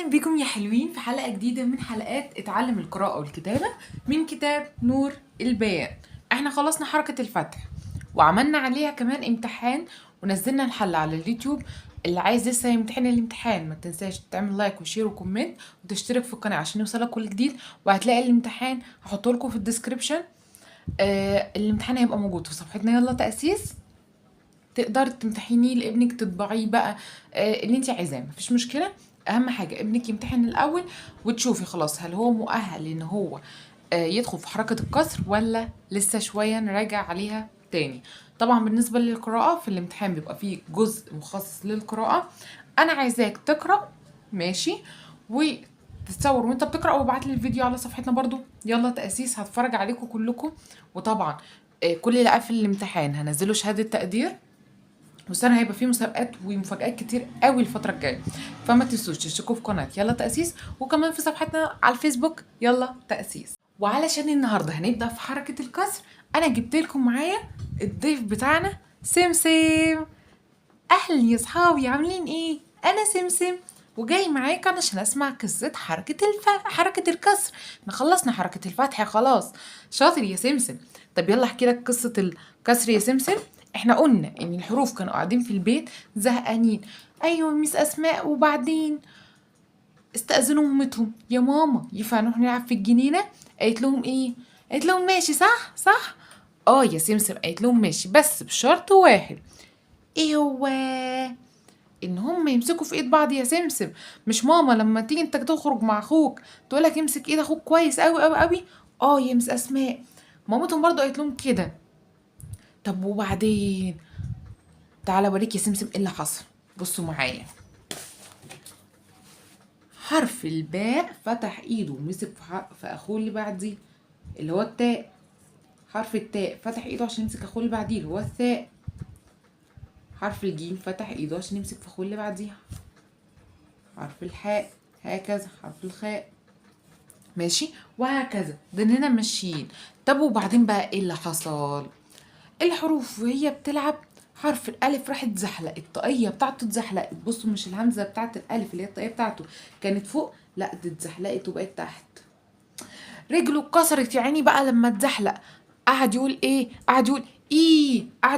اهلا بكم يا حلوين في حلقه جديده من حلقات اتعلم القراءه والكتابه من كتاب نور البيان. احنا خلصنا حركه الفتح وعملنا عليها كمان امتحان ونزلنا الحل على اليوتيوب. اللي عايز لسه يمتحن الامتحان ما تنساش تعمل لايك وشير وكومنت وتشترك في القناه عشان يوصلك كل جديد، وهتلاقي الامتحان هحطه لكم في الديسكريبشن. الامتحان هيبقى موجود في صفحتنا يلا تأسيس، تقدر تمتحنيه لابنك تطبعيه بقى اللي انت عايزاه مفيش مشكله. اهم حاجه ابنك يمتحن الاول وتشوفي خلاص هل هو مؤهل ان هو يدخل في حركه الكسر ولا لسه شويه نراجع عليها تاني. طبعا بالنسبه للقراءه في الامتحان بيبقى فيه جزء مخصص للقراءه. انا عايزاك تقرا ماشي وتتصور وانت بتقرا وابعت لي الفيديو على صفحتنا برضو يلا تأسيس، هتفرج عليكم كلكم. وطبعا كل اللي قفل الامتحان هنزله شهاده تقدير، والسنة هيبقى فيه مسابقات ومفاجآت كتير قوي الفترة الجاية، فما تنسوش تشتركوا في قناة يلا تأسيس وكمان في صفحتنا على الفيسبوك يلا تأسيس. وعلشان النهاردة هنبدأ في حركة الكسر أنا جبت لكم معايا الضيف بتاعنا سمسم. أهلا يا صحابي عاملين إيه؟ أنا سمسم وجاي معاك علشان أسمع قصة حركة الكسر. احنا خلصنا حركة الفتح خلاص. شاطر يا سمسم. طب يلا احكي لك قصة الكسر يا سمسم. احنا قلنا ان الحروف كانوا قاعدين في البيت زهقانين. ايوه ميس اسماء وبعدين استأذنوا مامتهم يا ماما ينفع نروح نلعب في الجنينة؟ قالت لهم ايه؟ قالت لهم ماشي صح. اه يا سمسم قالت لهم ماشي بس بشرط واحد. ايه هو؟ ان هم يمسكوا في ايد بعض يا سمسم. مش ماما لما تيجي انت تخرج مع اخوك تقولك امسك ايد اخوك كويس قوي قوي قوي؟ اه يا مس اسماء مامتهم برضو قالت لهم كده. طب وبعدين تعالى اوريك يا سمسم ايه اللي حصل. بصوا معايا. حرف الباء فتح ايده ومسك في اخوه اللي بعديه اللي هو التاء. حرف التاء فتح ايده عشان يمسك اخوه اللي بعديه اللي هو الثاء. حرف الجيم فتح ايده عشان يمسك في اخوه اللي بعديها حرف الحاء. هكذا حرف الخاء ماشي وهكذا ضلنا ماشيين. طب وبعدين بقى ايه اللي حصل؟ الحروف وهي بتلعب حرف الالف راحت زحلقت الطاقيه بتاعته اتزحلقت. بصوا مش الهمزه بتاعت الالف اللي هي الطاقيه بتاعته كانت فوق، لا دي اتزحلقت وبقت تحت. رجله اتكسرت يا عيني بقى لما اتزحلق. قعد يقول ايه؟ قعد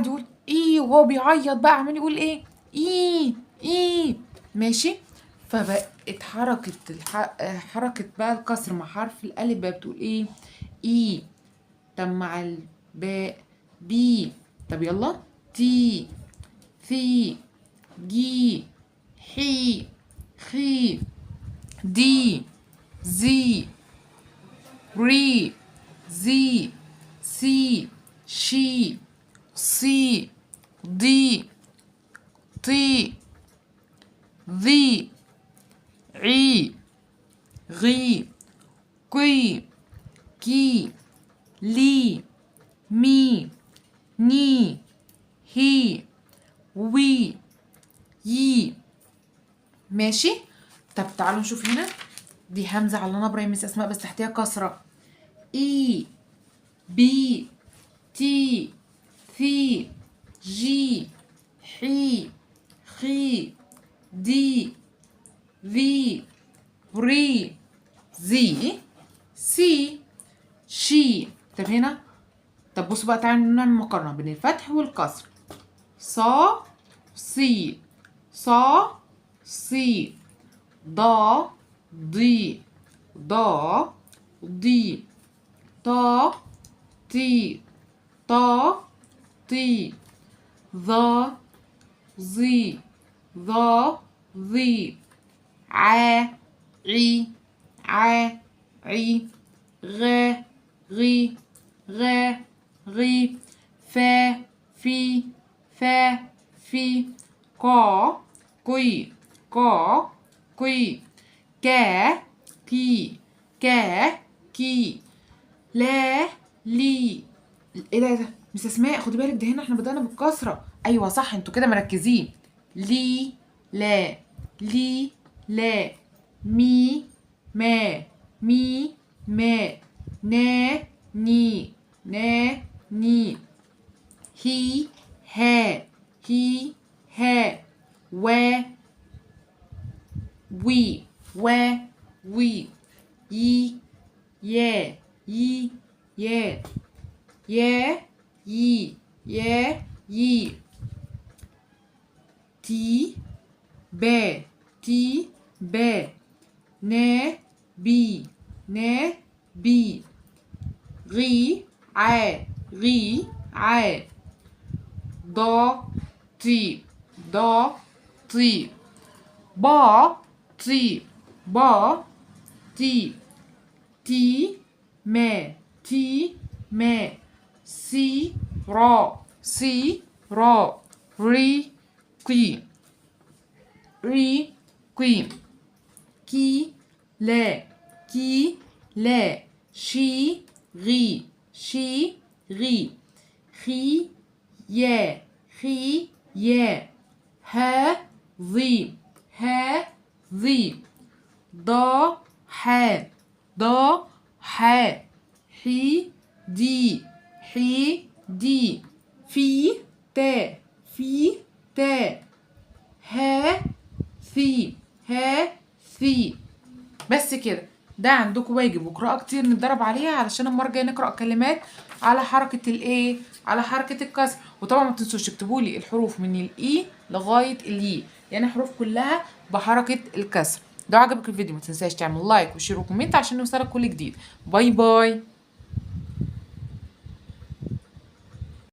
يقول ايه وهو بيعيط بقى عمال يقول ايه؟ ايه ماشي. فبقت حركة بقى الكسر مع حرف الألف بقى بتقول ايه؟ اي. طب مع الباء بي. طب يلا تي ثي جي حي خي دي زي ري زي سي شي صي ضي طي ذي عي غي قي كي لي مي ني هي وي يي ماشي. طب تعالوا نشوف هنا. دي همزة على نبرة يا مس أسماء بس تحتها كسرة. إي بي تي ثي جي حي خي دي ذي ري زي سي شي. طب هنا. طب بصوا بقى تعالوا نعمل مقارنة بين الفتح والكسر. صا صي صا صي ضا ضي ضا ضي طا تي طا طي ظا ظي ظا ظي عا عي عا عي غا غي غا غي فا في فا في قا قي قا قي كا كي كا كي لا لي. ايه ده مس اسماء خدي بالك ده هنا احنا بدأنا بالكسرة. ايوه صح انتوا كده مركزين. لي لا لي لا مي ما مي ما نا ني نا ني هي ها هي ها و وي و وي يي يا يي يا يا يي يا يي تي با تي با نا بي نا بي غي ع غي ع ضا طي ضا طي با طي با طي تي ما تي ما سي را سي را ري قي ري قي كي لا كي لا شي غي شي غي خي يا خي يا ها ضي ها ضي ضا حا ضا حا حي دي حي دي في تا في تا ها ثي ها ثي. بس كده، ده عندكم واجب وقراءة كتير نتدرب عليها علشان المرة الجاية نقرأ كلمات على حركة الايه، على حركة الكسر. وطبعا ما تنسوش تكتبوا لي الحروف من الاي لغاية اليي، يعني الحروف كلها بحركة الكسر. لو عجبك الفيديو ما تنساش تعمل لايك وشير وكومنت عشان يوصلك كل جديد. باي باي.